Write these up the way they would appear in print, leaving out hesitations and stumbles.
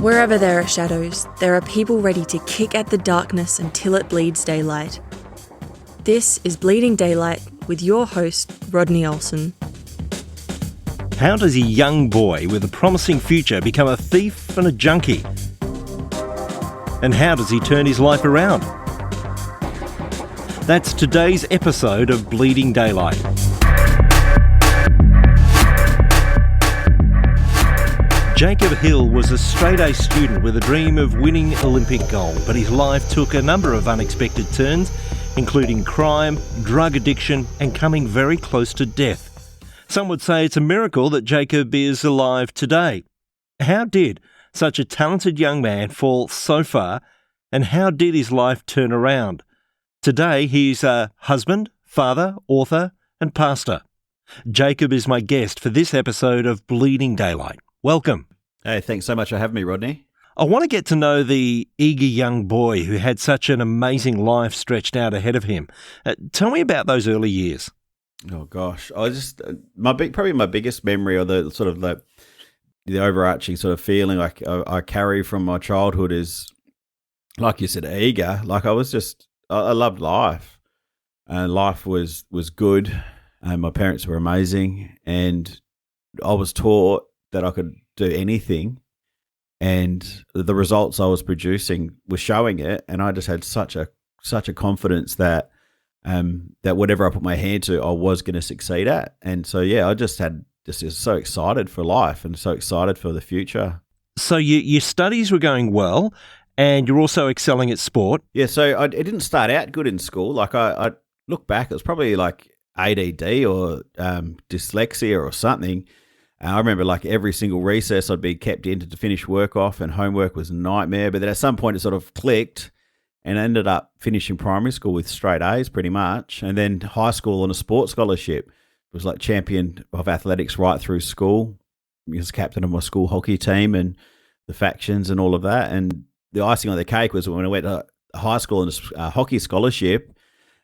Wherever there are shadows, there are people ready to kick at the darkness until it bleeds daylight. This is Bleeding Daylight with your host, Rodney Olsen. How does a young boy with a promising future become a thief and a junkie? And how does he turn his life around? That's today's episode of Bleeding Daylight. Jacob Hill was a straight-A student with a dream of winning Olympic gold, but his life took a number of unexpected turns, including crime, drug addiction, and coming very close to death. Some would say it's a miracle that Jacob is alive today. How did such a talented young man fall so far, and how did his life turn around? Today he's a husband, father, author, and pastor. Jacob is my guest for this episode of Bleeding Daylight. Welcome. Hey, thanks so much for having me, Rodney. I want to get to know the eager young boy who had such an amazing life stretched out ahead of him. Tell me about those early years. Oh gosh, I just probably my biggest memory, or the sort of the overarching sort of feeling like I carry from my childhood is, like you said, eager. Like I loved life, and life was good, and my parents were amazing, and I was taught that I could do anything, and the results I was producing were showing it, and I just had such a confidence that whatever I put my hand to, I was going to succeed at. And so I just was so excited for life and so excited for the future. So your studies were going well, and you're also excelling at sport. Yeah, so it didn't start out good in school. Like I look back, it was probably like ADD or dyslexia or something. I remember like every single recess I'd be kept in to finish work off, and homework was a nightmare. But then at some point it sort of clicked, and I ended up finishing primary school with straight A's pretty much. And then high school on a sports scholarship. It was like champion of athletics right through school. I was captain of my school hockey team and the factions and all of that. And the icing on the cake was when I went to high school on a hockey scholarship,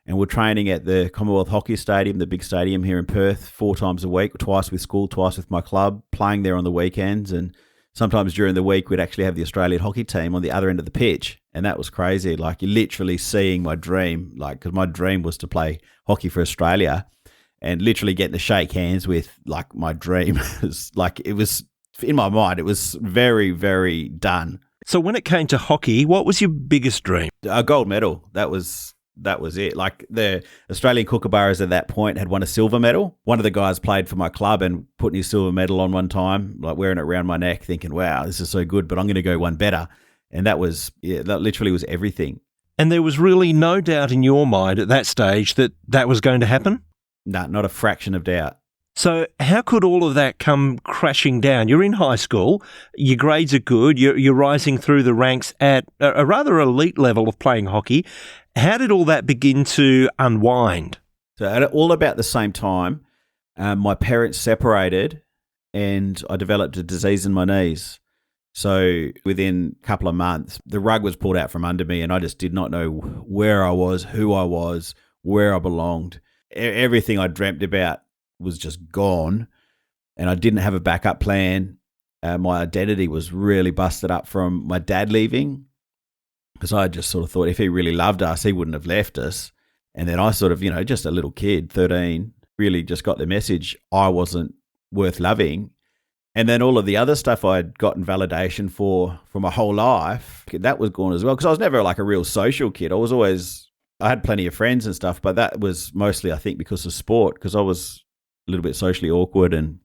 and we're training at the Commonwealth Hockey Stadium, the big stadium here in Perth, 4 times a week, twice with school, twice with my club, playing there on the weekends. And sometimes during the week, we'd actually have the Australian hockey team on the other end of the pitch. And that was crazy. Like, you're literally seeing my dream, like, because my dream was to play hockey for Australia, and literally getting to shake hands with, like, my dream. It was, in my mind, it was very, very done. So when it came to hockey, what was your biggest dream? A gold medal. That was it. Like, the Australian Kookaburras at that point had won a silver medal. One of the guys played for my club and putting his silver medal on one time, like wearing it around my neck, thinking, wow, this is so good, but I'm going to go one better. And that literally was everything. And there was really no doubt in your mind at that stage that was going to happen? No, not a fraction of doubt. So how could all of that come crashing down? You're in high school, your grades are good, you're rising through the ranks at a rather elite level of playing hockey. How did all that begin to unwind? So at all about the same time, my parents separated, and I developed a disease in my knees. So within a couple of months, the rug was pulled out from under me, and I just did not know where I was, who I was, where I belonged. Everything I dreamt about was just gone, and I didn't have a backup plan. My identity was really busted up from my dad leaving, because I just sort of thought if he really loved us, he wouldn't have left us. And then I sort of, just a little kid, 13, really just got the message I wasn't worth loving. And then all of the other stuff I'd gotten validation for my whole life, that was gone as well. Because I was never like a real social kid. I had plenty of friends and stuff, but that was mostly, I think, because of sport, because I was a little bit socially awkward, and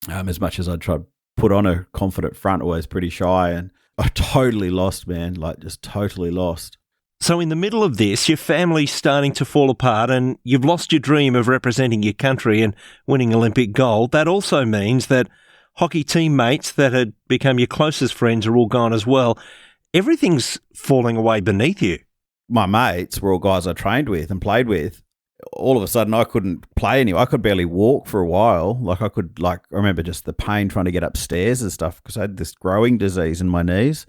as much as I tried to put on a confident front, always pretty shy, and I totally lost, man, like just totally lost. So in the middle of this, your family's starting to fall apart, and you've lost your dream of representing your country and winning Olympic gold. That also means that hockey teammates that had become your closest friends are all gone as well. Everything's falling away beneath you. My mates were all guys I trained with and played with. All of a sudden, I couldn't play anymore. I could barely walk for a while. I remember just the pain trying to get upstairs and stuff, because I had this growing disease in my knees.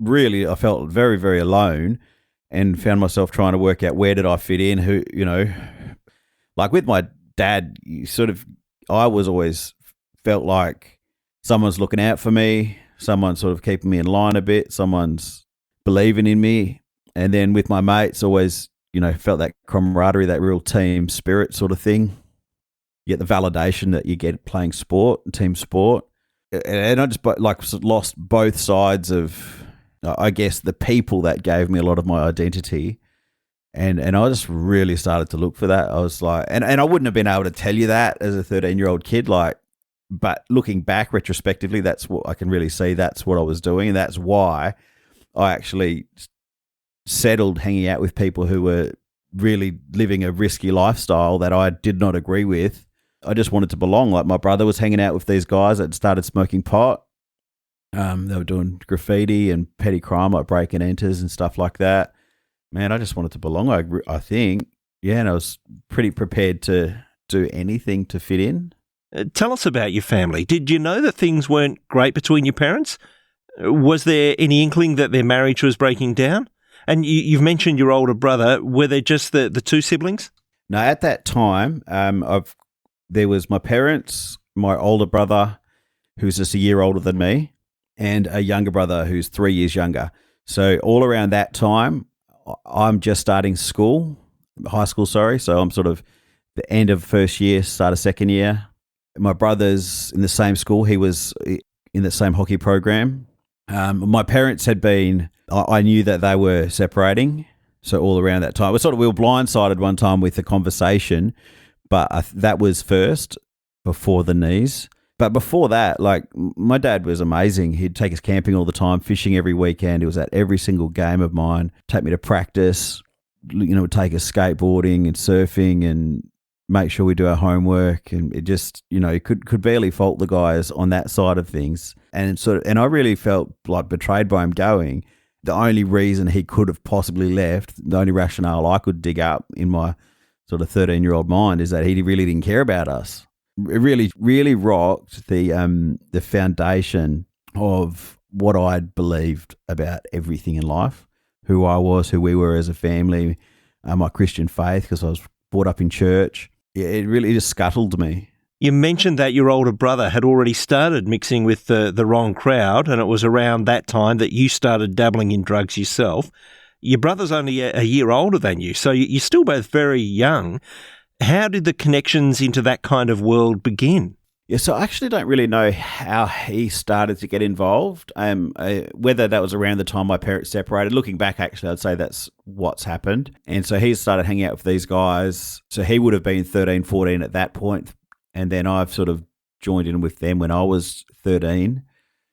Really, I felt very, very alone, and found myself trying to work out where did I fit in, who, like with my dad, I was always felt like someone's looking out for me, someone sort of keeping me in line a bit, someone's believing in me. And then with my mates, always, felt that camaraderie, that real team spirit sort of thing. You get the validation that you get playing sport, team sport. And I just lost both sides of, I guess, the people that gave me a lot of my identity. And I just really started to look for that. I was like, and I wouldn't have been able to tell you that as a 13-year-old kid, but looking back retrospectively, that's what I can really see. That's what I was doing. And that's why I actually settled hanging out with people who were really living a risky lifestyle that I did not agree with. I just wanted to belong. Like my brother was hanging out with these guys that started smoking pot. They were doing graffiti and petty crime, like break and enters and stuff like that. Man, I just wanted to belong, I think. Yeah, and I was pretty prepared to do anything to fit in. Tell us about your family. Did you know that things weren't great between your parents? Was there any inkling that their marriage was breaking down? And you've mentioned your older brother. Were they just the two siblings? No, at that time, there was my parents, my older brother, who's just a year older than me, and a younger brother who's 3 years younger. So all around that time, I'm just starting high school, sorry. So I'm sort of the end of first year, start of second year. My brother's in the same school. He was in the same hockey program. My parents had been, I knew that they were separating. So all around that time, we were blindsided one time with the conversation, but that was first before the knees. But before that, my dad was amazing. He'd take us camping all the time, fishing every weekend. He was at every single game of mine, take me to practice, would take us skateboarding and surfing and make sure we do our homework. And it just, could barely fault the guys on that side of things. And I really felt like betrayed by him going. The only reason he could have possibly left, the only rationale I could dig up in my sort of 13-year-old mind is that he really didn't care about us. It really, really rocked the foundation of what I'd believed about everything in life, who I was, who we were as a family, my Christian faith, because I was brought up in church. It really just scuttled me. You mentioned that your older brother had already started mixing with the wrong crowd, and it was around that time that you started dabbling in drugs yourself. Your brother's only a year older than you, so you're still both very young. How did the connections into that kind of world begin? Yeah, so I actually don't really know how he started to get involved, whether that was around the time my parents separated. Looking back, actually, I'd say that's what's happened. And so he started hanging out with these guys. So he would have been 13, 14 at that point. And then I've sort of joined in with them when I was 13.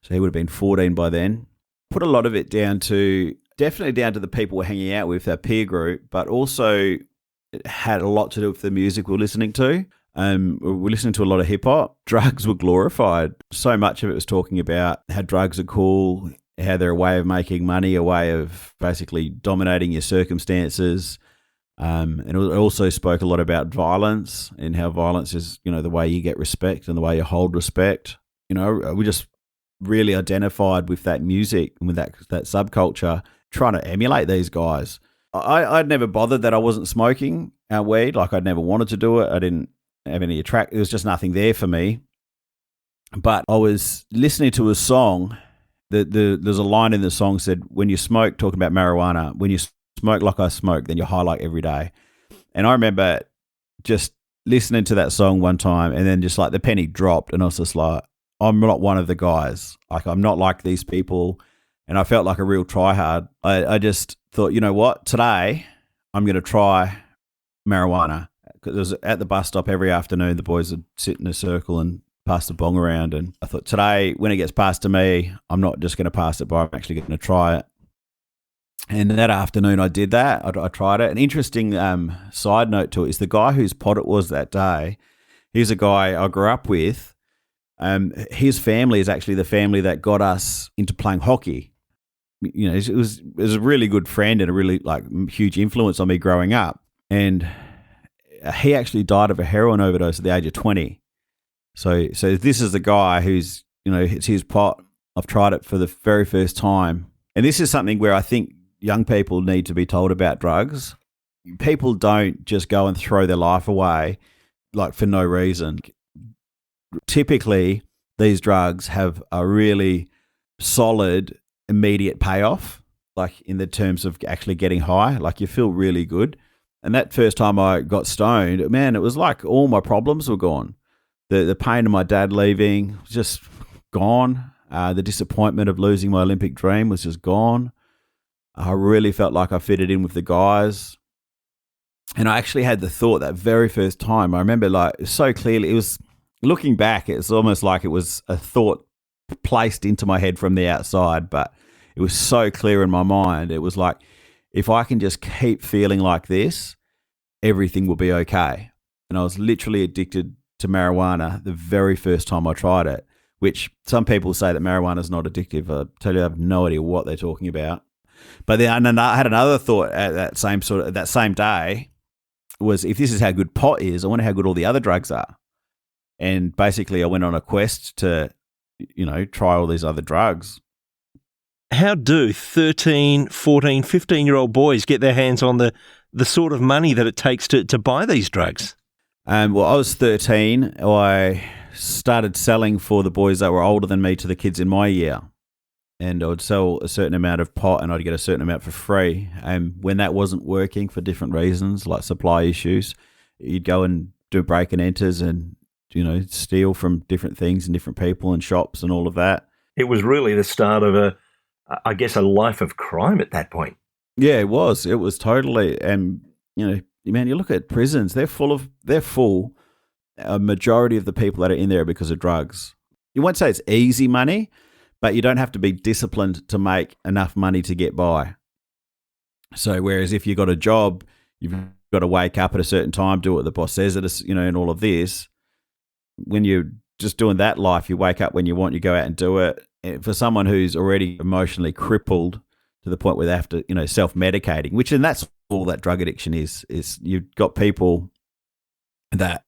So he would have been 14 by then. Put a lot of it definitely down to the people we're hanging out with, our peer group, but also it had a lot to do with the music we're listening to. We're listening to a lot of hip hop. Drugs were glorified. So much of it was talking about how drugs are cool, how they're a way of making money, a way of basically dominating your circumstances. And it also spoke a lot about violence and how violence is, the way you get respect and the way you hold respect. We just really identified with that music and with that subculture, trying to emulate these guys. I'd never bothered that I wasn't smoking weed. I'd never wanted to do it. I didn't have any attract. There was just nothing there for me. But I was listening to a song. There's a line in the song said, "When you smoke," talking about marijuana, "when you smoke like I smoke, then you're high like every day." And I remember just listening to that song one time, and then just the penny dropped, and I was just like, I'm not one of the guys. I'm not like these people. And I felt like a real tryhard. I just thought, you know what? Today, I'm going to try marijuana. Because it was at the bus stop every afternoon, the boys would sit in a circle and pass the bong around. And I thought, today, when it gets passed to me, I'm not just going to pass it by, I'm actually going to try it. And that afternoon, I did that. I tried it. An interesting side note to it is the guy whose pot it was that day, he's a guy I grew up with. His family is actually the family that got us into playing hockey. It was a really good friend and a really huge influence on me growing up. And he actually died of a heroin overdose at the age of 20. So this is the guy who's, it's his pot. I've tried it for the very first time. And this is something where I think young people need to be told about drugs. People don't just go and throw their life away for no reason. Typically, these drugs have a really solid, immediate payoff, like in the terms of actually getting high. Like you feel really good. And that first time I got stoned, man, it was like all my problems were gone. The pain of my dad leaving was just gone. The disappointment of losing my Olympic dream was just gone. I really felt like I fitted in with the guys. And I actually had the thought that very first time, I remember like so clearly, it was looking back, it's almost like it was a thought placed into my head from the outside, but it was so clear in my mind. It was like, if I can just keep feeling like this, everything will be okay. And I was literally addicted to marijuana the very first time I tried it, which some people say that marijuana is not addictive. I tell you, I have no idea what they're talking about. But then I had another thought at that same day was, if this is how good pot is, I wonder how good all the other drugs are. And basically I went on a quest to, try all these other drugs. How do 13, 14, 15-year-old boys get their hands on the sort of money that it takes to buy these drugs? Well, I was 13. I started selling for the boys that were older than me to the kids in my year. And I would sell a certain amount of pot and I'd get a certain amount for free. And when that wasn't working for different reasons, like supply issues, you'd go and do break and enters and, steal from different things and different people and shops and all of that. It was really the start of a life of crime at that point. Yeah, it was. It was totally. And, man, you look at prisons, they're full. A majority of the people that are in there are because of drugs. You won't say it's easy money, but you don't have to be disciplined to make enough money to get by. So whereas if you got a job, you've got to wake up at a certain time, do what the boss says, and all of this. When you're just doing that life, you wake up when you want, you go out and do it. And for someone who's already emotionally crippled to the point where they have to, self-medicating, and that's all that drug addiction is you've got people that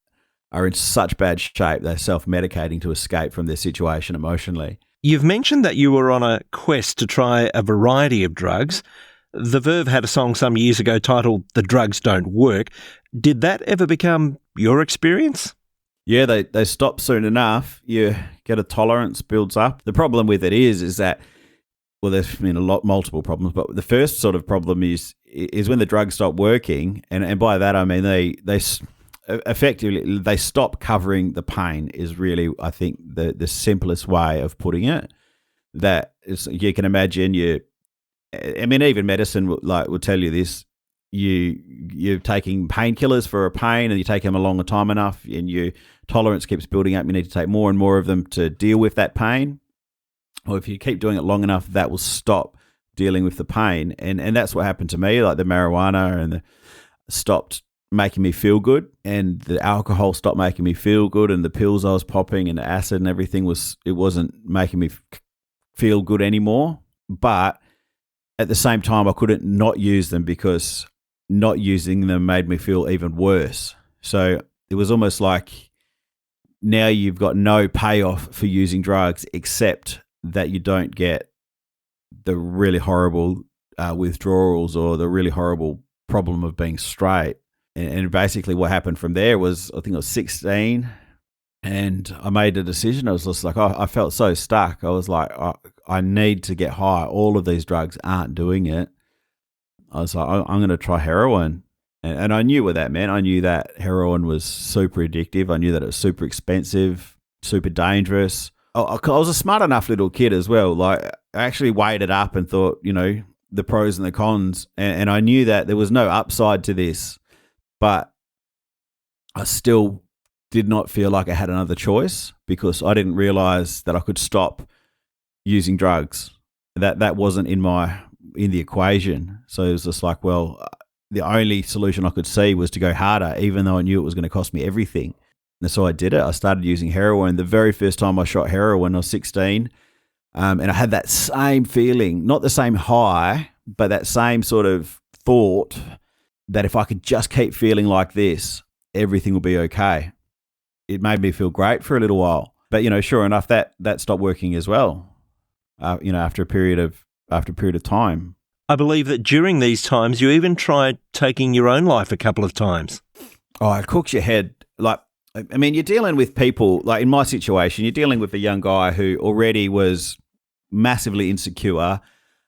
are in such bad shape, they're self-medicating to escape from their situation emotionally. You've mentioned that you were on a quest to try a variety of drugs. The Verve had a song some years ago titled "The Drugs Don't Work." Did that ever become your experience? Yeah, they stop soon enough. You get a tolerance builds up. The problem with it is that, well, there's multiple problems, but the first sort of problem is when the drugs stop working, and by that I mean they effectively they stop covering the pain. Is really, I think, the simplest way of putting it. That is, you can imagine even medicine will tell you this. You're taking painkillers for a pain and you take them a longer time enough and your tolerance keeps building up. You need to take more and more of them to deal with that pain. Or if you keep doing it long enough, that will stop dealing with the pain. And that's what happened to me, like the marijuana and stopped making me feel good, and the alcohol stopped making me feel good, and the pills I was popping and the acid and everything wasn't making me feel good anymore. But at the same time, I couldn't not use them because not using them made me feel even worse. So it was almost like now you've got no payoff for using drugs except that you don't get the really horrible withdrawals or the really horrible problem of being straight. And basically what happened from there was, I think I was 16 and I made a decision. I was just like, I felt so stuck. I was like, I need to get high. All of these drugs aren't doing it. I was like, I'm going to try heroin. And I knew what that meant. I knew that heroin was super addictive. I knew that it was super expensive, super dangerous. I was a smart enough little kid as well. Like, I actually weighed it up and thought, the pros and the cons. And I knew that there was no upside to this, but I still did not feel like I had another choice because I didn't realize that I could stop using drugs. That wasn't in the equation. So it was just like, well, the only solution I could see was to go harder, even though I knew it was going to cost me everything. And so I did it. I started using heroin. The very first time I shot heroin, I was 16. And I had that same feeling, not the same high, but that same sort of thought that if I could just keep feeling like this, everything will be okay. It made me feel great for a little while. But, sure enough, that stopped working as well, after a period of time. I believe that during these times, you even tried taking your own life a couple of times. Oh, it cooks your head. You're dealing with people, like in my situation, you're dealing with a young guy who already was massively insecure.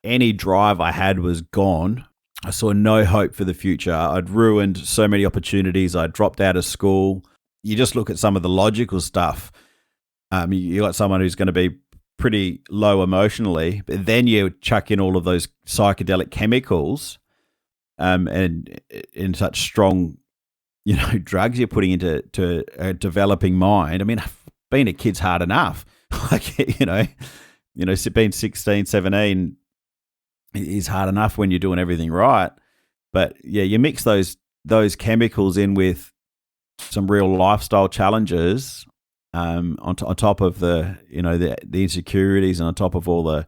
Any drive I had was gone. I saw no hope for the future. I'd ruined so many opportunities. I dropped out of school. You just look at some of the logical stuff. You got someone who's going to be pretty low emotionally, but then you chuck in all of those psychedelic chemicals, and in such strong, drugs you're putting into a developing mind. I mean, being a kid's hard enough. Like, being 16, 17 is hard enough when you're doing everything right. But yeah, you mix those chemicals in with some real lifestyle challenges, on top of the insecurities, and on top of all the,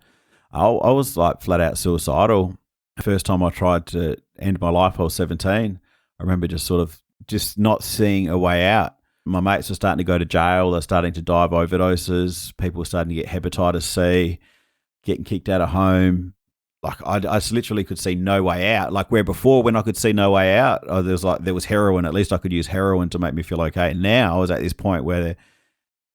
I was like flat out suicidal. The first time I tried to end my life, I was 17. I remember just not seeing a way out. My mates were starting to go to jail. They're starting to die of overdoses. People were starting to get hepatitis C, getting kicked out of home. Like I just literally could see no way out. Like where before, when I could see no way out, there was heroin. At least I could use heroin to make me feel okay. Now I was at this point where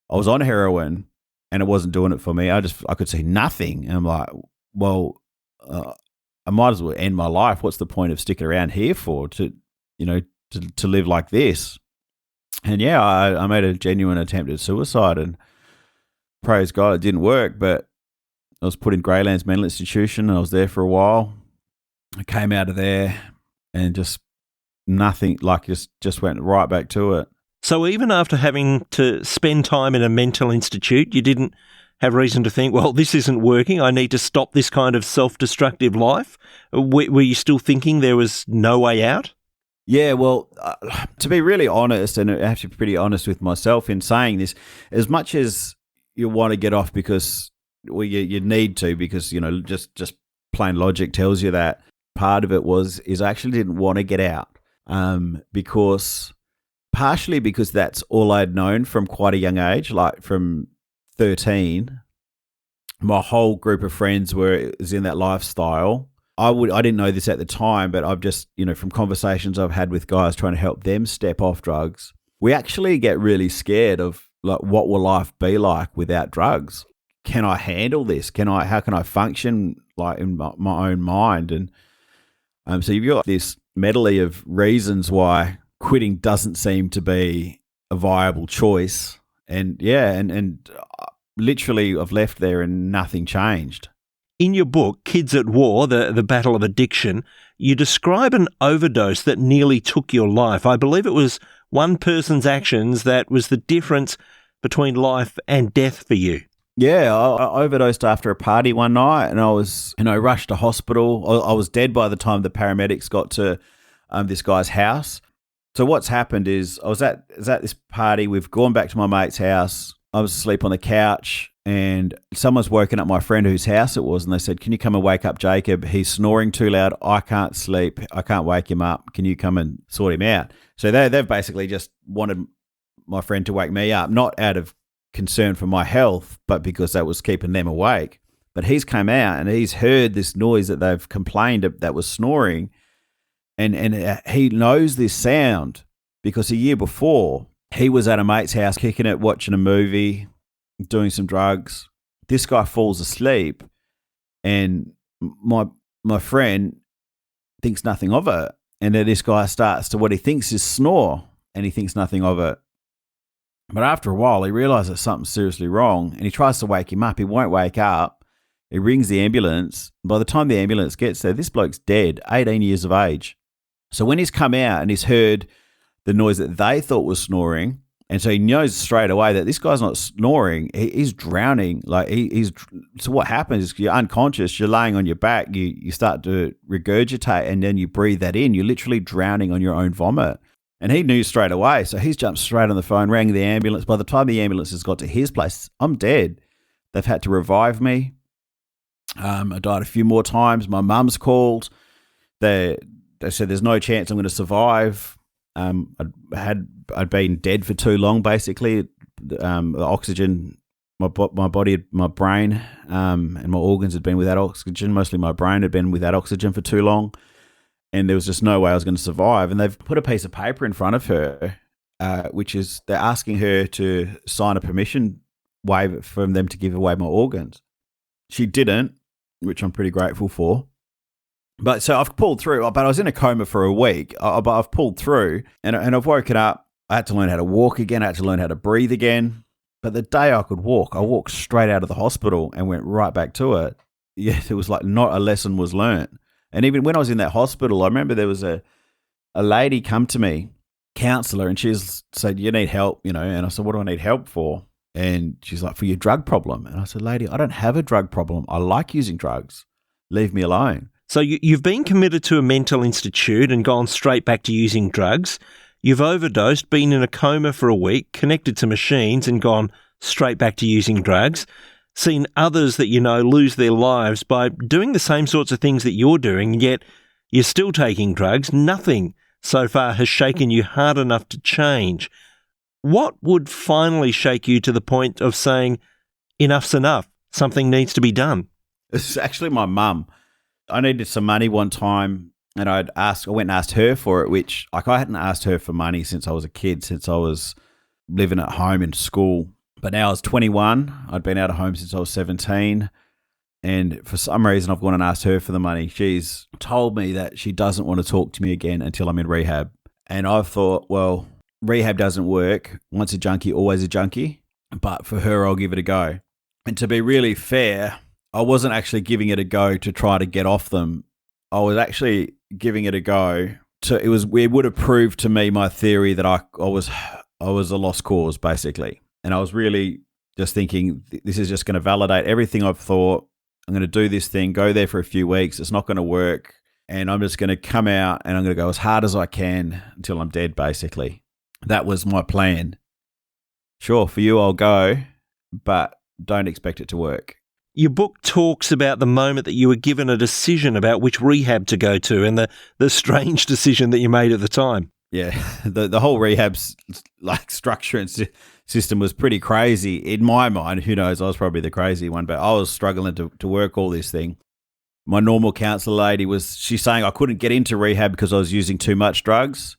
I was on heroin and it wasn't doing it for me. I could see nothing, and I'm like, well, I might as well end my life. What's the point of sticking around here for? To live like this? And yeah, I made a genuine attempt at suicide, and praise God, it didn't work. But I was put in Greylands Mental Institution, and I was there for a while. I came out of there and just nothing, like just went right back to it. So even after having to spend time in a mental institute, you didn't have reason to think, well, this isn't working, I need to stop this kind of self-destructive life? Were you still thinking there was no way out? Yeah, well, to be really honest, and I have to be pretty honest with myself in saying this, as much as you want to get off because you need to, because just plain logic tells you that, part of it is I actually didn't want to get out, partially because that's all I'd known from quite a young age, like from 13. My whole group of friends was in that lifestyle. I didn't know this at the time, but I've just, from conversations I've had with guys trying to help them step off drugs, we actually get really scared of, like, what will life be like without drugs? Can I handle this? How can I function, like, in my own mind? And so you've got this medley of reasons why quitting doesn't seem to be a viable choice. And yeah, and literally I've left there and nothing changed. In your book, Kids at War, the Battle of Addiction, you describe an overdose that nearly took your life. I believe it was one person's actions that was the difference between life and death for you. Yeah, I overdosed after a party one night, and I was, rushed to hospital. I was dead by the time the paramedics got to this guy's house. So what's happened is I was at this party. We've gone back to my mate's house. I was asleep on the couch, and someone's woken up my friend whose house it was, and they said, "Can you come and wake up Jacob? He's snoring too loud. I can't sleep. I can't wake him up. Can you come and sort him out?" So they've basically just wanted my friend to wake me up, not out of concern for my health, but because that was keeping them awake. But he's come out and he's heard this noise that they've complained that was snoring, and he knows this sound because a year before he was at a mate's house kicking it, watching a movie, doing some drugs. This guy falls asleep, and my friend thinks nothing of it, and then this guy starts to what he thinks is snore, and he thinks nothing of it. But after a while, he realizes something's seriously wrong, and he tries to wake him up. He won't wake up. He rings the ambulance. By the time the ambulance gets there, this bloke's dead, 18 years of age. So when he's come out and he's heard the noise that they thought was snoring, and so he knows straight away that this guy's not snoring, he's drowning. Like so what happens is you're unconscious, you're laying on your back, you start to regurgitate, and then you breathe that in. You're literally drowning on your own vomit. And he knew straight away, so he's jumped straight on the phone, rang the ambulance. By the time the ambulance has got to his place, I'm dead. They've had to revive me. I died a few more times. My mum's called. They said there's no chance I'm going to survive. I'd been dead for too long, basically. The oxygen, my body, my brain, and my organs had been without oxygen. Mostly my brain had been without oxygen for too long. And there was just no way I was going to survive. And they've put a piece of paper in front of her, which is they're asking her to sign a permission waiver from them to give away my organs. she didn't, which I'm pretty grateful for. But so I've pulled through, but I was in a coma for a week, but I've pulled through and I've woken up. I had to learn how to walk again. I had to learn how to breathe again. But the day I could walk, I walked straight out of the hospital and went right back to it. Yeah, it was like not a lesson was learnt. And even when I was in that hospital, I remember there was a lady come to me, counsellor, and she said, you need help, And I said, what do I need help for? And she's like, for your drug problem. And I said, lady, I don't have a drug problem. I like using drugs. Leave me alone. So you've been committed to a mental institute and gone straight back to using drugs. You've overdosed, been in a coma for a week, connected to machines and gone straight back to using drugs. Seen others that you know lose their lives by doing the same sorts of things that you're doing, and yet you're still taking drugs. Nothing so far has shaken you hard enough to change. What would finally shake you to the point of saying, enough's enough, something needs to be done? It's actually my mum. I needed some money one time and I went and asked her for it, which I hadn't asked her for money since I was a kid, since I was living at home in school. But now I was 21. I'd been out of home since I was 17. And for some reason, I've gone and asked her for the money. She's told me that she doesn't want to talk to me again until I'm in rehab. And I've thought, well, rehab doesn't work. Once a junkie, always a junkie. But for her, I'll give it a go. And to be really fair, I wasn't actually giving it a go to try to get off them. I was actually giving it a go it would have proved to me my theory that I was a lost cause, basically. And I was really just thinking, this is just going to validate everything I've thought. I'm going to do this thing, go there for a few weeks. It's not going to work. And I'm just going to come out and I'm going to go as hard as I can until I'm dead, basically. That was my plan. Sure, for you, I'll go, but don't expect it to work. Your book talks about the moment that you were given a decision about which rehab to go to and the strange decision that you made at the time. Yeah, the whole rehab's structure and system was pretty crazy in my mind. Who knows? I was probably the crazy one, but I was struggling to work all this thing. My normal counsellor lady she's saying I couldn't get into rehab because I was using too much drugs.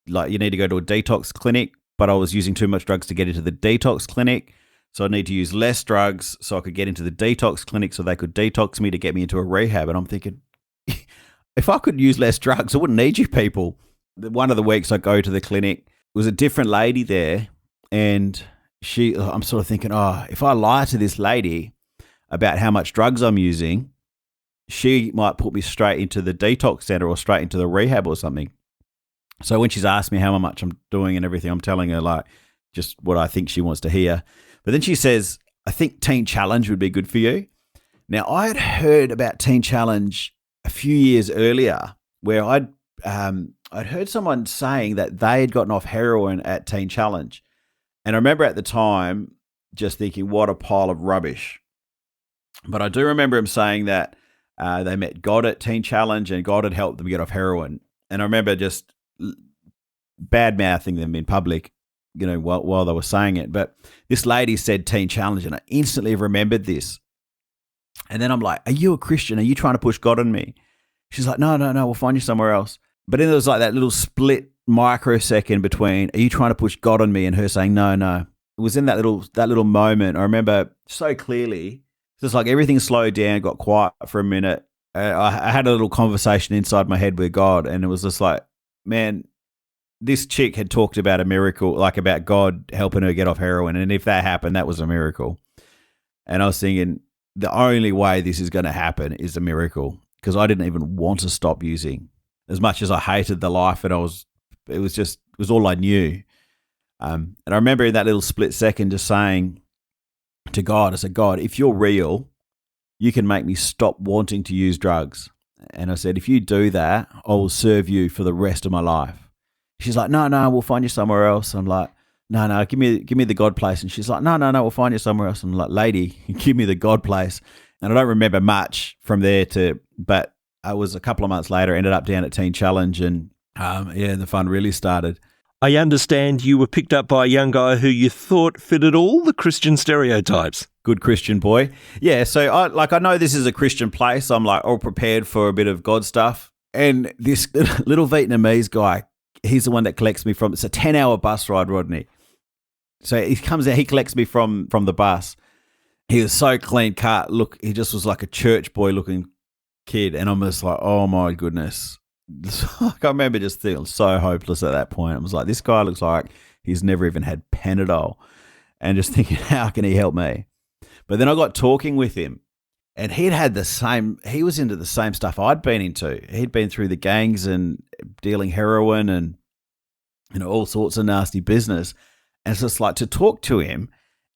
Like, you need to go to a detox clinic, but I was using too much drugs to get into the detox clinic. So I need to use less drugs so I could get into the detox clinic so they could detox me to get me into a rehab. And I'm thinking, if I could use less drugs, I wouldn't need you people. One of the weeks I go to the clinic, there was a different lady there. And I'm sort of thinking, if I lie to this lady about how much drugs I'm using, she might put me straight into the detox center or straight into the rehab or something. So when she's asked me how much I'm doing and everything, I'm telling her just what I think she wants to hear. But then she says, I think Teen Challenge would be good for you. Now, I had heard about Teen Challenge a few years earlier where I'd heard someone saying that they had gotten off heroin at Teen Challenge. And I remember at the time just thinking, what a pile of rubbish. But I do remember him saying that they met God at Teen Challenge and God had helped them get off heroin. And I remember just bad-mouthing them in public, while they were saying it. But this lady said Teen Challenge, and I instantly remembered this. And then I'm like, are you a Christian? Are you trying to push God on me? She's like, no, we'll find you somewhere else. But then there was like that little split microsecond between, are you trying to push God on me, and her saying, no. It was in that little moment. I remember so clearly. Just like everything slowed down, got quiet for a minute. I had a little conversation inside my head with God, and it was just like, man, this chick had talked about a miracle, like about God helping her get off heroin. And if that happened, that was a miracle. And I was thinking, the only way this is going to happen is a miracle, because I didn't even want to stop using. As much as I hated the life, and it was all I knew. And I remember in that little split second just saying to God, I said, God, if you're real, you can make me stop wanting to use drugs. And I said, if you do that, I will serve you for the rest of my life. She's like, no, we'll find you somewhere else. I'm like, no, give me the God place. And she's like, no, we'll find you somewhere else. I'm like, lady, give me the God place. And I don't remember much from there but I was a couple of months later, ended up down at Teen Challenge, and the fun really started. I understand you were picked up by a young guy who you thought fitted all the Christian stereotypes. Good Christian boy. Yeah, so I know this is a Christian place. I'm like all prepared for a bit of God stuff. And this little Vietnamese guy, he's the one that collects me it's a 10-hour bus ride, Rodney. So he comes out, he collects me from the bus. he was so clean cut. Look, he just was like a church boy looking kid. And I'm just like, oh my goodness. I remember just feeling so hopeless at that point. I was like, this guy looks like he's never even had Panadol. And just thinking, how can he help me? But then I got talking with him. And he was into the same stuff I'd been into. He'd been through the gangs and dealing heroin and, all sorts of nasty business. And it's just like, to talk to him,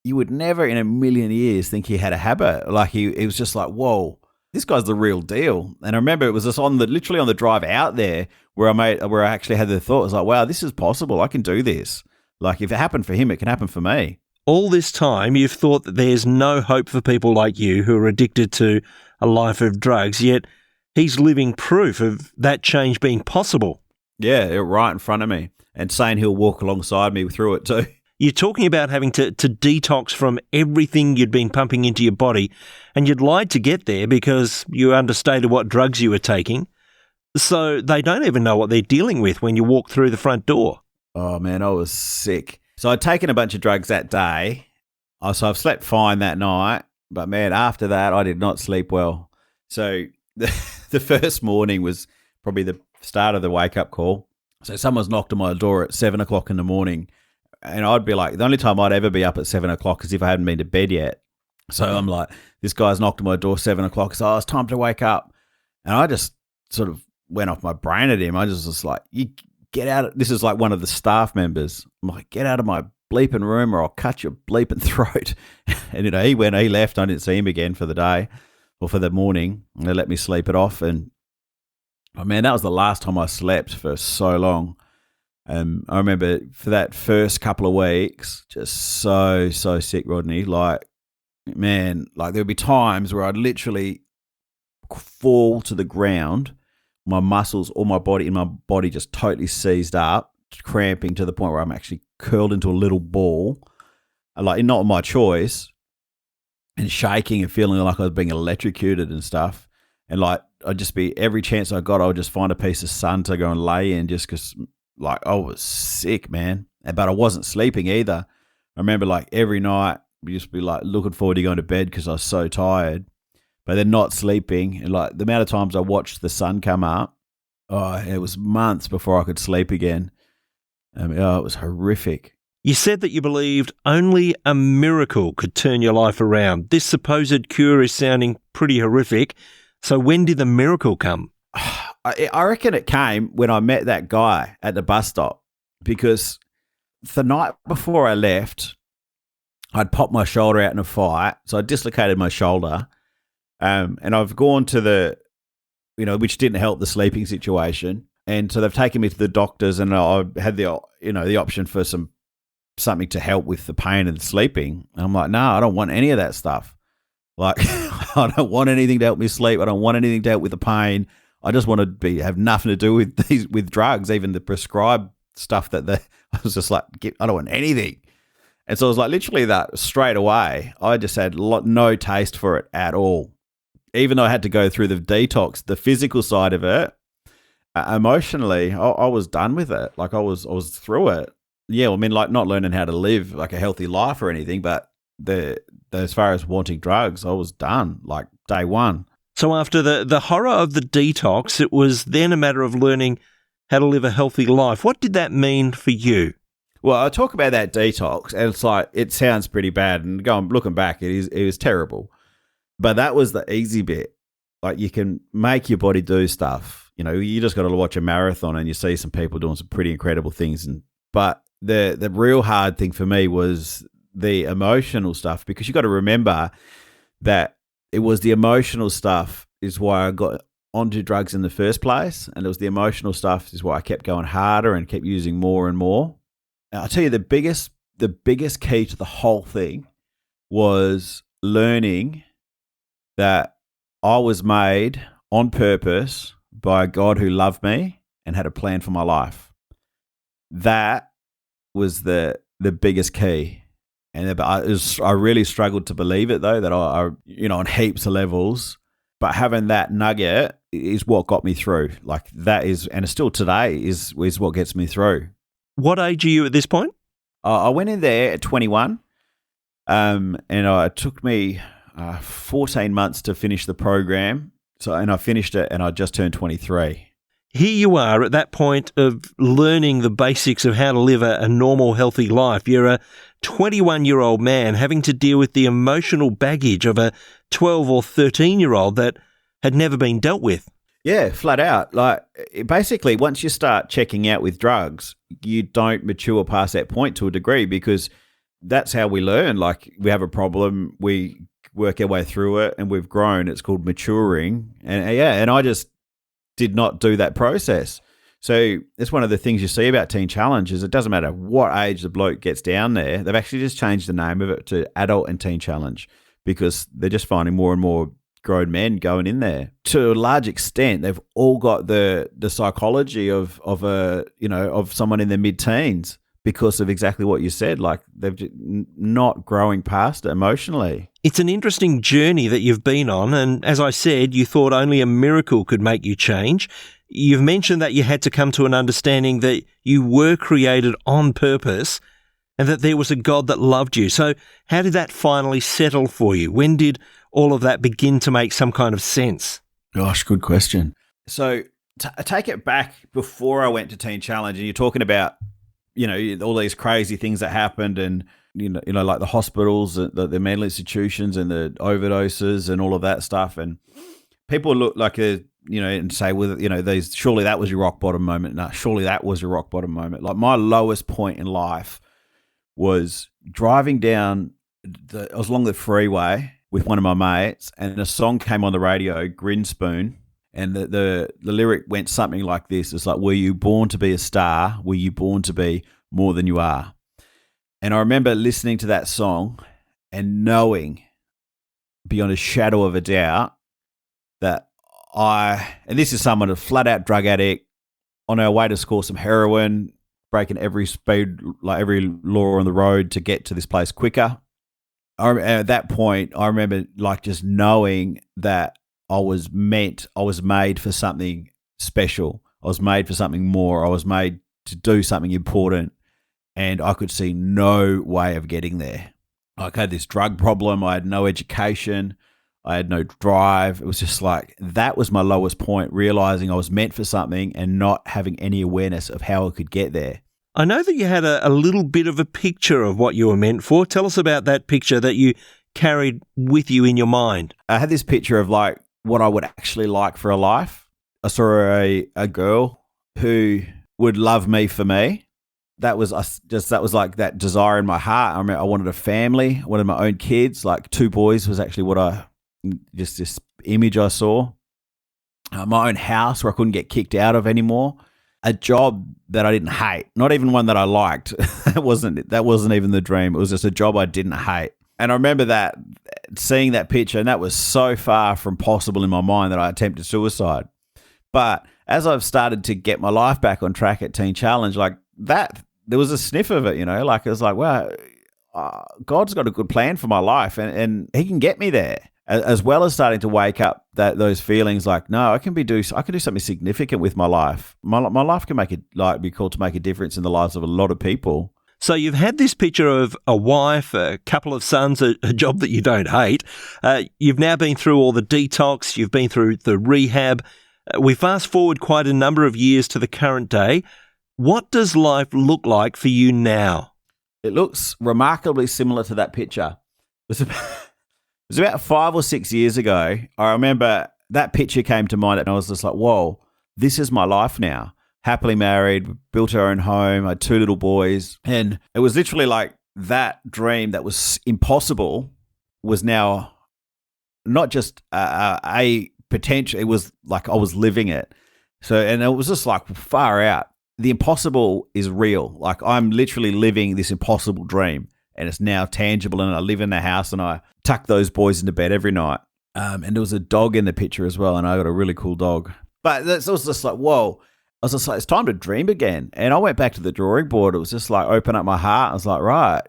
you would never in a million years think he had a habit. Like it was just like, whoa, this guy's the real deal. And I remember it was just literally on the drive out there where I actually had the thought, I was like, wow, this is possible. I can do this. Like if it happened for him, it can happen for me. All this time, you've thought that there's no hope for people like you who are addicted to a life of drugs, yet he's living proof of that change being possible. Yeah, right in front of me, and saying he'll walk alongside me through it too. You're talking about having to detox from everything you'd been pumping into your body, and you'd lied to get there because you understated what drugs you were taking. So they don't even know what they're dealing with when you walk through the front door. Oh, man, I was sick. So I'd taken a bunch of drugs that day. So I've slept fine that night. But, man, after that, I did not sleep well. So the first morning was probably the start of the wake-up call. So someone's knocked on my door at 7 o'clock in the morning. And I'd be like, the only time I'd ever be up at 7 o'clock is if I hadn't been to bed yet. So I'm like, this guy's knocked on my door 7 o'clock. So it's time to wake up. And I just sort of went off my brain at him. I just was like, you get out. This is like one of the staff members. I'm like, get out of my bleeping room or I'll cut your bleeping throat. And, he left. I didn't see him again for the day or for the morning. And they let me sleep it off. And, oh, man, that was the last time I slept for so long. I remember for that first couple of weeks, just so sick, Rodney. Like, man, like there would be times where I'd literally fall to the ground. My muscles, all my body just totally seized up, cramping to the point where I'm actually curled into a little ball, like not my choice, and shaking and feeling like I was being electrocuted and stuff. And like I'd just be, every chance I got, I would just find a piece of sun to go and lay in just because like I was sick, man. But I wasn't sleeping either. I remember like every night we just be like looking forward to going to bed because I was so tired. But then not sleeping, and like the amount of times I watched the sun come up, it was months before I could sleep again. It was horrific. You said that you believed only a miracle could turn your life around. This supposed cure is sounding pretty horrific. So when did the miracle come? I reckon it came when I met that guy at the bus stop, because the night before I left, I'd popped my shoulder out in a fight. So I dislocated my shoulder. And I've gone to which didn't help the sleeping situation. And so they've taken me to the doctors, and I had the option for something to help with the pain and the sleeping. And I'm like, no, I don't want any of that stuff. Like, I don't want anything to help me sleep. I don't want anything to help with the pain. I just want to have nothing to do with drugs, even the prescribed stuff I was just like, I don't want anything. And so it was like literally that straight away. I just had no taste for it at all. Even though I had to go through the detox, the physical side of it, emotionally, I was done with it. Like I was through it. Yeah, I mean, like not learning how to live like a healthy life or anything, but as far as wanting drugs, I was done, like day one. So after the horror of the detox, it was then a matter of learning how to live a healthy life. What did that mean for you? Well, I talk about that detox, and it's like, it sounds pretty bad, and looking back, it was terrible. But that was the easy bit. Like you can make your body do stuff. You just got to watch a marathon and you see some people doing some pretty incredible things. But the real hard thing for me was the emotional stuff, because you got to remember that it was the emotional stuff is why I got onto drugs in the first place, and it was the emotional stuff is why I kept going harder and kept using more and more. And I'll tell you, the biggest key to the whole thing was learning that I was made on purpose by a God who loved me and had a plan for my life. That was the biggest key. And I really struggled to believe it, though, that I on heaps of levels. But having that nugget is what got me through. Like that is, and still today is what gets me through. What age are you at this point? I went in there at 21. And it took me 14 months to finish the program. And I finished it and I just turned 23. Here you are at that point of learning the basics of how to live a normal, healthy life. You're a 21-year-old man having to deal with the emotional baggage of a 12 or 13-year-old that had never been dealt with. Yeah, flat out. Like, basically, once you start checking out with drugs, you don't mature past that point to a degree, because that's how we learn. Like, we have a problem, we work our way through it, and we've grown. It's called maturing. And I just did not do that process. So it's one of the things you see about Teen Challenge is it doesn't matter what age the bloke gets down there. They've actually just changed the name of it to Adult and Teen Challenge because they're just finding more and more grown men going in there. To a large extent, they've all got the psychology of someone in their mid-teens because of exactly what you said. Like, they've not growing past it emotionally. It's an interesting journey that you've been on, and as I said, you thought only a miracle could make you change. You've mentioned that you had to come to an understanding that you were created on purpose and that there was a God that loved you. So how did that finally settle for you? When did all of that begin to make some kind of sense? Gosh, good question. So take it back before I went to Teen Challenge, and you're talking about, all these crazy things that happened, and like the hospitals, the mental institutions, and the overdoses, and all of that stuff. And people look like and say, these, surely that was your rock bottom moment. No, surely that was your rock bottom moment. Like, my lowest point in life was driving down I was along the freeway with one of my mates, and a song came on the radio, Grin Spoon. And the lyric went something like this. It's like, were you born to be a star? Were you born to be more than you are? And I remember listening to that song and knowing beyond a shadow of a doubt that and this is someone, a flat out drug addict, on our way to score some heroin, breaking every speed, like every law on the road to get to this place quicker. At that point, I remember like just knowing that I was made for something special. I was made for something more. I was made to do something important, and I could see no way of getting there. I had this drug problem. I had no education. I had no drive. It was just like, that was my lowest point, realizing I was meant for something and not having any awareness of how I could get there. I know that you had a little bit of a picture of what you were meant for. Tell us about that picture that you carried with you in your mind. I had this picture of like what I would actually like for a life. I saw a girl who would love me for me. That was like that desire in my heart. I remember I wanted a family, I wanted my own kids. Like 2 boys was actually just this image I saw. My own house where I couldn't get kicked out of anymore. A job that I didn't hate, not even one that I liked. That wasn't even the dream. It was just a job I didn't hate. And I remember seeing that picture, and that was so far from possible in my mind that I attempted suicide. But as I've started to get my life back on track at Teen Challenge, like that, there was a sniff of it, like it was like, wow, God's got a good plan for my life, and He can get me there. As well as starting to wake up those feelings like, no, I can do something significant with my life. My life can be called to make a difference in the lives of a lot of people. So you've had this picture of a wife, a couple of sons, a job that you don't hate. You've now been through all the detox. You've been through the rehab. We fast forward quite a number of years to the current day. What does life look like for you now? It looks remarkably similar to that picture. It was about 5 or 6 years ago. I remember that picture came to mind, and I was just like, whoa, this is my life now. Happily married, built our own home, I had 2 little boys. And it was literally like that dream that was impossible was now not just a potential, it was like I was living it. So, and it was just like far out. The impossible is real. Like, I'm literally living this impossible dream, and it's now tangible, and I live in the house, and I tuck those boys into bed every night. And there was a dog in the picture as well, and I got a really cool dog. But it was just like, whoa. I was just like, it's time to dream again. And I went back to the drawing board. It was just like, open up my heart. I was like, right.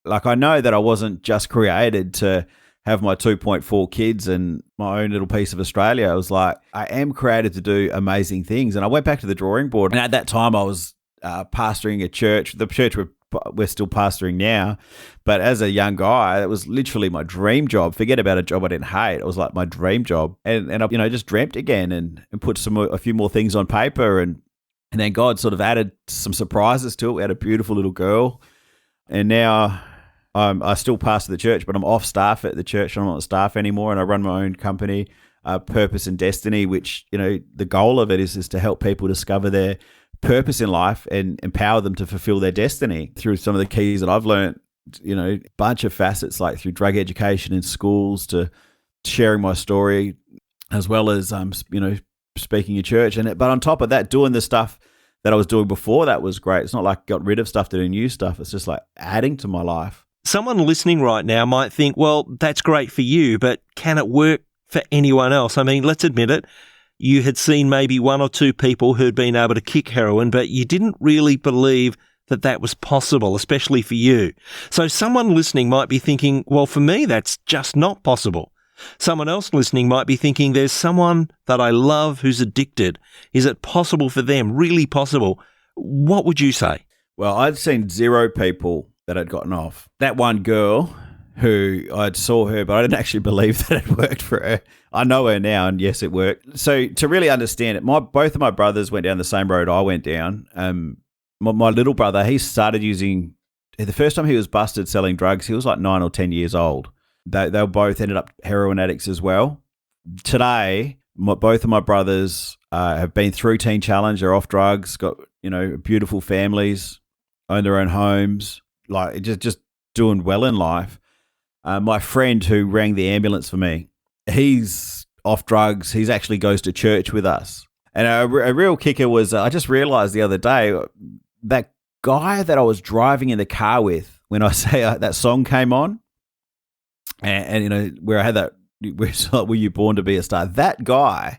Like, I know that I wasn't just created to have my 2.4 kids and my own little piece of Australia. I was like, I am created to do amazing things. And I went back to the drawing board. And at that time, I was pastoring a church. The church we're we're still pastoring now. But as a young guy, it was literally my dream job. Forget about a job I didn't hate. It was like my dream job. And I, just dreamt again and put a few more things on paper. And then God sort of added some surprises to it. We had a beautiful little girl. And now I still pastor the church, but I'm off staff at the church. I'm not on staff anymore. And I run my own company, Purpose and Destiny, which, the goal of it is to help people discover their purpose in life and empower them to fulfill their destiny through some of the keys that I've learned, a bunch of facets, like through drug education in schools to sharing my story, as well as, speaking in church. But on top of that, doing the stuff that I was doing before that was great. It's not like I got rid of stuff to do new stuff. It's just like adding to my life. Someone listening right now might think, well, that's great for you, but can it work for anyone else? I mean, let's admit it. You had seen maybe one or two people who'd been able to kick heroin, but you didn't really believe that was possible, especially for you. So someone listening might be thinking, well, for me, that's just not possible. Someone else listening might be thinking, there's someone that I love who's addicted. Is it possible for them? Really possible? What would you say? Well, I'd seen 0 people that had gotten off. That one girl who I saw her, but I didn't actually believe that it worked for her. I know her now, and yes, it worked. So to really understand it, both of my brothers went down the same road I went down. My little brother, he started using, the first time he was busted selling drugs, he was like 9 or 10 years old. They both ended up heroin addicts as well. Today, both of my brothers have been through Teen Challenge. They're off drugs, got beautiful families, own their own homes, like just doing well in life. My friend who rang the ambulance for me, he's off drugs. He's actually goes to church with us. And a real kicker was, I just realized the other day, that guy that I was driving in the car with when I say that song came on, and where I had that, were you born to be a star? That guy,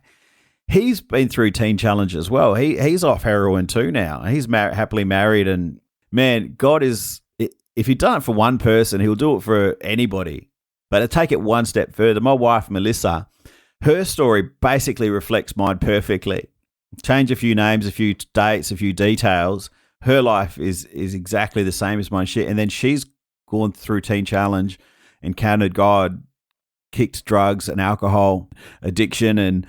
he's been through Teen Challenge as well. He's off heroin too now. He's happily married, and man, God is, if He's done it for one person, He'll do it for anybody. But to take it one step further, my wife, Melissa, her story basically reflects mine perfectly. Change a few names, a few dates, a few details. Her life is exactly the same as mine. And then she's gone through Teen Challenge, encountered God, kicked drugs and alcohol addiction, and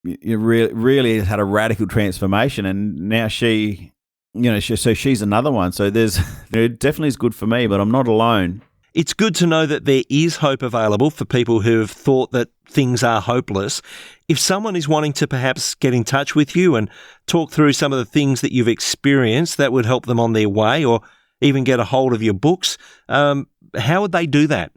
really has had a radical transformation. And now she's another one. So it definitely is good for me, but I'm not alone. It's good to know that there is hope available for people who have thought that things are hopeless. If someone is wanting to perhaps get in touch with you and talk through some of the things that you've experienced that would help them on their way, or even get a hold of your books, how would they do that?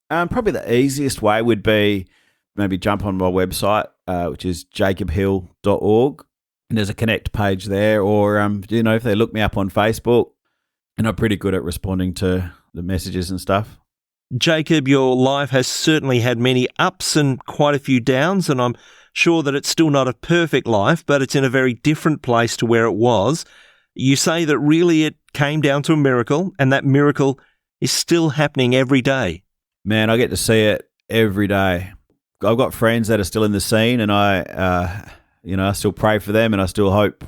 Probably the easiest way would be maybe jump on my website, which is jacobhill.org. And there's a connect page there, or, if they look me up on Facebook, and I'm pretty good at responding to the messages and stuff. Jacob, your life has certainly had many ups and quite a few downs, and I'm sure that it's still not a perfect life, but it's in a very different place to where it was. You say that really it came down to a miracle, and that miracle is still happening every day. Man, I get to see it every day. I've got friends that are still in the scene, and I still pray for them, and I still hope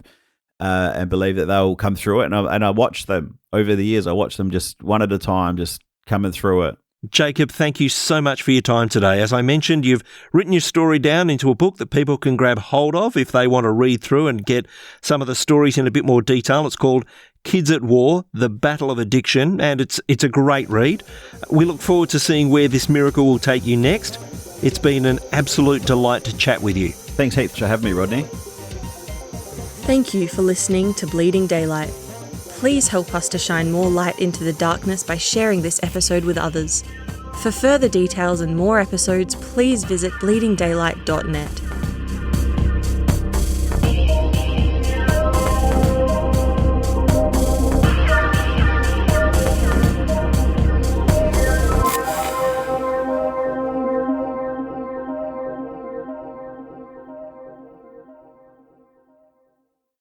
and believe that they'll come through it. And I watch them over the years. I watch them just one at a time, just coming through it. Jacob, thank you so much for your time today. As I mentioned, you've written your story down into a book that people can grab hold of if they want to read through and get some of the stories in a bit more detail. It's called Kids at War, The Battle of Addiction, and it's a great read. We look forward to seeing where this miracle will take you next. It's been an absolute delight to chat with you. Thanks heaps for having me, Rodney. Thank you for listening to Bleeding Daylight. Please help us to shine more light into the darkness by sharing this episode with others. For further details and more episodes, please visit bleedingdaylight.net.